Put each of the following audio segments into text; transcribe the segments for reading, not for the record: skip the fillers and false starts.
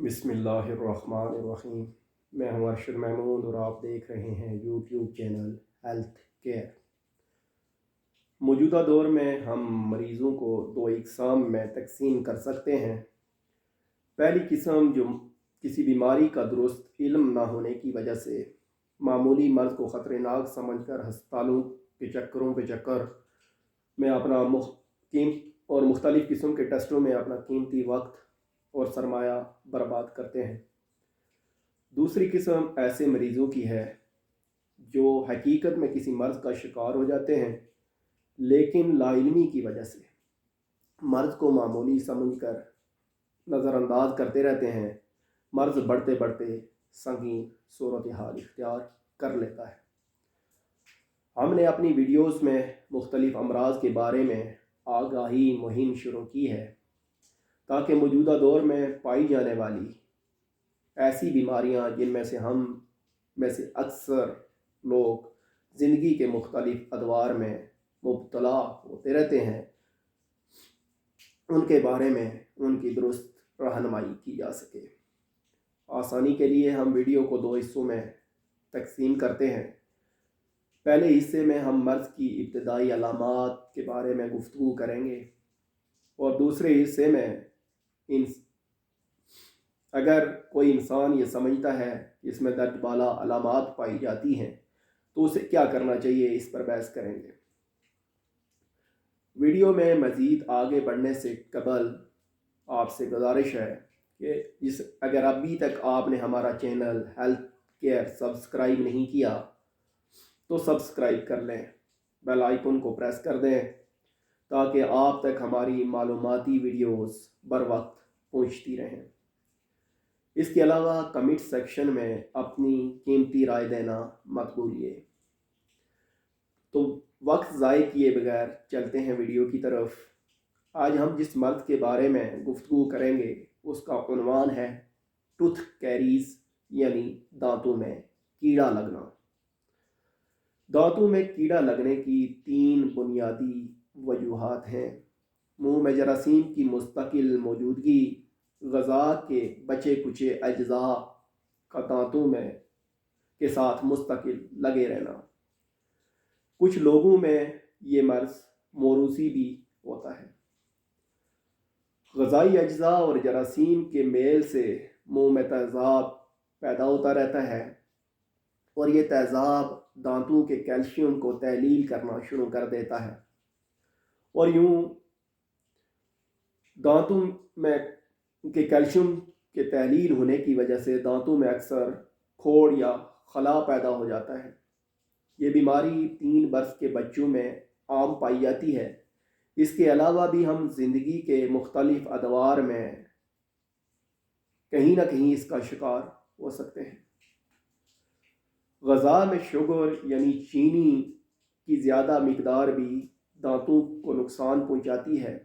بسم اللہ الرحمن الرحیم۔ میں ہوں ارشد محمود اور آپ دیکھ رہے ہیں یوٹیوب چینل ہیلتھ کیئر۔ موجودہ دور میں ہم مریضوں کو دو اقسام میں تقسیم کر سکتے ہیں۔ پہلی قسم جو کسی بیماری کا درست علم نہ ہونے کی وجہ سے معمولی مرض کو خطرناک سمجھ کر ہسپتالوں کے چکروں پہ چکر میں اپنا اور مختلف قسم کے ٹیسٹوں میں اپنا قیمتی وقت اور سرمایہ برباد کرتے ہیں۔ دوسری قسم ایسے مریضوں کی ہے جو حقیقت میں کسی مرض کا شکار ہو جاتے ہیں، لیکن لا علمی کی وجہ سے مرض کو معمولی سمجھ کر نظر انداز کرتے رہتے ہیں۔ مرض بڑھتے بڑھتے سنگین صورتحال اختیار کر لیتا ہے۔ ہم نے اپنی ویڈیوز میں مختلف امراض کے بارے میں آگاہی مہم شروع کی ہے تاکہ موجودہ دور میں پائی جانے والی ایسی بیماریاں جن میں سے اکثر لوگ زندگی کے مختلف ادوار میں مبتلا ہوتے رہتے ہیں، ان کے بارے میں ان کی درست رہنمائی کی جا سکے۔ آسانی کے لیے ہم ویڈیو کو دو حصوں میں تقسیم کرتے ہیں۔ پہلے حصے میں ہم مرض کی ابتدائی علامات کے بارے میں گفتگو کریں گے، اور دوسرے حصے میں اگر کوئی انسان یہ سمجھتا ہے کہ اس میں درج بالا علامات پائی جاتی ہیں تو اسے کیا کرنا چاہیے، اس پر بحث کریں گے۔ ویڈیو میں مزید آگے بڑھنے سے قبل آپ سے گزارش ہے کہ اگر ابھی تک آپ نے ہمارا چینل ہیلتھ کیئر سبسکرائب نہیں کیا تو سبسکرائب کر لیں، بیل آئیکن کو پریس کر دیں تاکہ آپ تک ہماری معلوماتی ویڈیوز بر وقت پہنچتی رہیں۔ اس کے علاوہ کمنٹ سیکشن میں اپنی قیمتی رائے دینا مت بھولیے۔ تو وقت ضائع کیے بغیر چلتے ہیں ویڈیو کی طرف۔ آج ہم جس مرض کے بارے میں گفتگو کریں گے اس کا عنوان ہے ٹوتھ کیریز، یعنی دانتوں میں کیڑا لگنا۔ دانتوں میں کیڑا لگنے کی 3 بنیادی وجوہات ہیں: منہ میں جراثیم کی مستقل موجودگی، غذا کے بچے کچے اجزاء کا دانتوں میں کے ساتھ مستقل لگے رہنا۔ کچھ لوگوں میں یہ مرض موروثی بھی ہوتا ہے۔ غذائی اجزاء اور جراثیم کے میل سے منہ میں تیزاب پیدا ہوتا رہتا ہے، اور یہ تیزاب دانتوں کے کیلشیم کو تحلیل کرنا شروع کر دیتا ہے، اور یوں دانتوں میں کے کیلشیم کے تحلیل ہونے کی وجہ سے دانتوں میں اکثر کھوڑ یا خلا پیدا ہو جاتا ہے۔ یہ بیماری 3 برس کے بچوں میں عام پائی جاتی ہے۔ اس کے علاوہ بھی ہم زندگی کے مختلف ادوار میں کہیں نہ کہیں اس کا شکار ہو سکتے ہیں۔ غذا میں شوگر یعنی چینی کی زیادہ مقدار بھی دانتوں کو نقصان پہنچاتی ہے،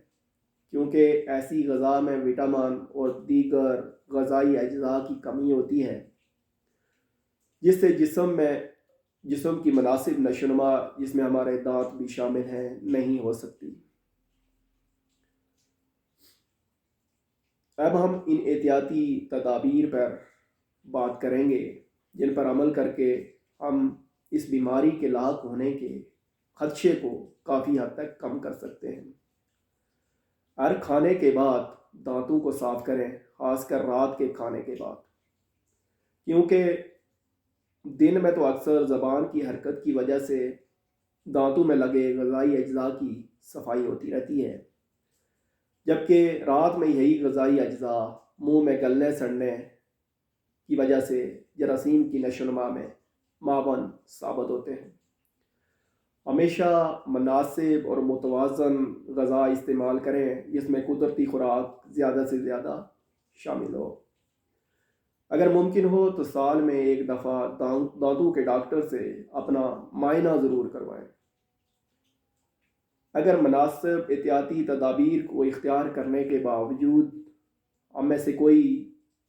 کیونکہ ایسی غذا میں وٹامن اور دیگر غذائی اجزاء کی کمی ہوتی ہے، جس سے جسم کی مناسب نشوونما، جس میں ہمارے دانت بھی شامل ہیں، نہیں ہو سکتی۔ اب ہم ان احتیاطی تدابیر پر بات کریں گے جن پر عمل کر کے ہم اس بیماری کے لاحق ہونے کے خدشے کو کافی حد تک کم کر سکتے ہیں۔ ہر کھانے کے بعد دانتوں کو صاف کریں، خاص کر رات کے کھانے کے بعد، کیونکہ دن میں تو اکثر زبان کی حرکت کی وجہ سے دانتوں میں لگے غذائی اجزاء کی صفائی ہوتی رہتی ہے، جبکہ رات میں یہی غذائی اجزاء منہ میں گلنے سڑنے کی وجہ سے جراثیم کی نشوونما میں معاون ثابت ہوتے ہیں۔ ہمیشہ مناسب اور متوازن غذا استعمال کریں جس میں قدرتی خوراک زیادہ سے زیادہ شامل ہو۔ اگر ممکن ہو تو سال میں 1 دفعہ دانتوں کے ڈاکٹر سے اپنا معائنہ ضرور کروائیں۔ اگر مناسب احتیاطی تدابیر کو اختیار کرنے کے باوجود ہم میں سے کوئی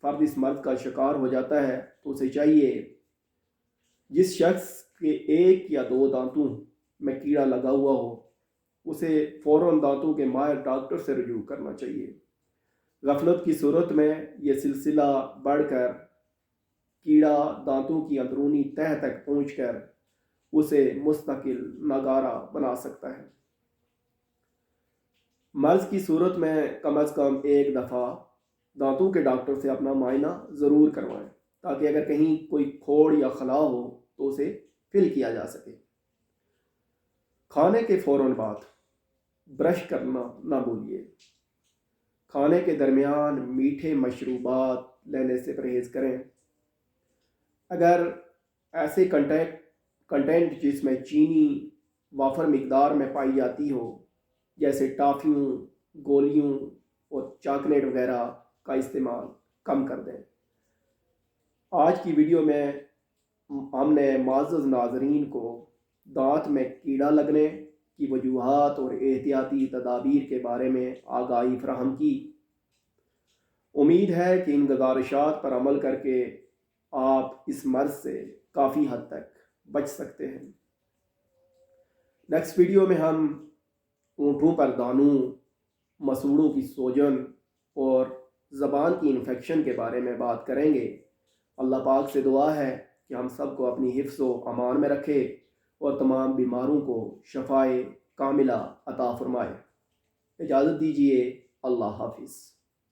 فرد اس مرض کا شکار ہو جاتا ہے تو اسے چاہیے جس شخص کے 1 یا 2 دانتوں میں کیڑا لگا ہوا ہو اسے فوراً دانتوں کے ماہر ڈاکٹر سے رجوع کرنا چاہیے۔ غفلت کی صورت میں یہ سلسلہ بڑھ کر کیڑا دانتوں کی اندرونی تہہ تک پہنچ کر اسے مستقل ناگارہ بنا سکتا ہے۔ مرض کی صورت میں کم از کم ایک دفعہ دانتوں کے ڈاکٹر سے اپنا معائنہ ضرور کروائیں، تاکہ اگر کہیں کوئی کھوڑ یا خلا ہو تو اسے فل کیا جا سکے۔ کھانے کے فوراً بعد برش کرنا نہ بھولیے۔ کھانے کے درمیان میٹھے مشروبات لینے سے پرہیز کریں۔ اگر ایسے کنٹینٹ جس میں چینی وافر مقدار میں پائی جاتی ہو، جیسے ٹافیوں، گولیوں اور چاکلیٹ وغیرہ کا استعمال کم کر دیں۔ آج کی ویڈیو میں ہم نے معزز ناظرین کو دانت میں کیڑا لگنے کی وجوہات اور احتیاطی تدابیر کے بارے میں آگاہی فراہم کی۔ امید ہے کہ ان گزارشات پر عمل کر کے آپ اس مرض سے کافی حد تک بچ سکتے ہیں۔ نیکسٹ ویڈیو میں ہم اونٹوں پر دانوں، مسوڑوں کی سوجن اور زبان کی انفیکشن کے بارے میں بات کریں گے۔ اللہ پاک سے دعا ہے کہ ہم سب کو اپنی حفظ و امان میں رکھے اور تمام بیماروں کو شفائے کاملہ عطا فرمائے۔ اجازت دیجیے، اللہ حافظ۔